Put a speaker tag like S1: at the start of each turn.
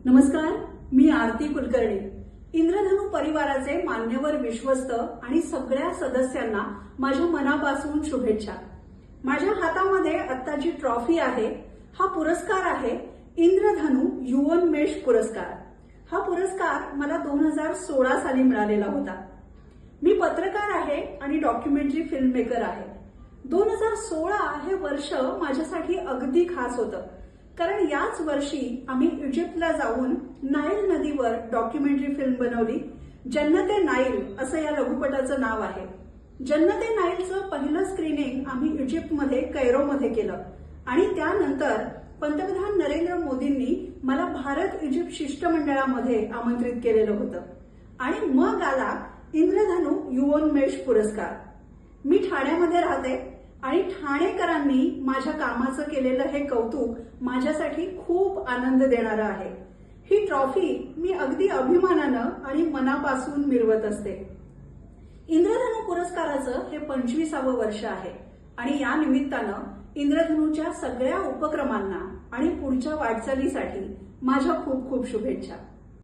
S1: नमस्कार, मी आरती कुलकर्णी. इंद्रधनु परिवाराचे मान्यवर विश्वस्त आणि सगळ्या सदस्यांना माझ्या मनापासून शुभेच्छा. माझ्या हातामध्ये आत्ता जी ट्रॉफी आहे, हा पुरस्कार आहे इंद्रधनु युवोन्मेष पुरस्कार. हा पुरस्कार मला 2016 साली मिळालेला होता. मी पत्रकार आहे आणि डॉक्युमेंटरी फिल्म मेकर आहे. 2016 हे वर्ष माझ्यासाठी अगदी खास होतं, कारण याच वर्षी आम्ही इजिप्तला जाऊन नाईल नदीवर डॉक्युमेंटरी फिल्म बनवली. जन्नते नाईल असं या लघुपटाचं नाव आहे. जन्नते नाईलचं पहिलं स्क्रीनिंग आम्ही इजिप्तमध्ये कैरोमध्ये केलं आणि त्यानंतर पंतप्रधान नरेंद्र मोदींनी मला भारत इजिप्त शिष्टमंडळामध्ये आमंत्रित केलेलं होतं आणि मग आला इंद्रधनु युवोन्मेष पुरस्कार. मी ठाण्यामध्ये राहते आणि ठाणेकरांनी माझ्या कामाचं केलेलं हे कौतुक माझ्यासाठी खूप आनंद देणारं आहे. ही ट्रॉफी मी अगदी अभिमानानं आणि मनापासून मिरवत असते. इंद्रधनु पुरस्काराचं हे 25वं वर्ष आहे आणि या निमित्तानं इंद्रधनुच्या सगळ्या उपक्रमांना आणि पुढच्या वाटचालीसाठी माझ्या खूप खूप शुभेच्छा.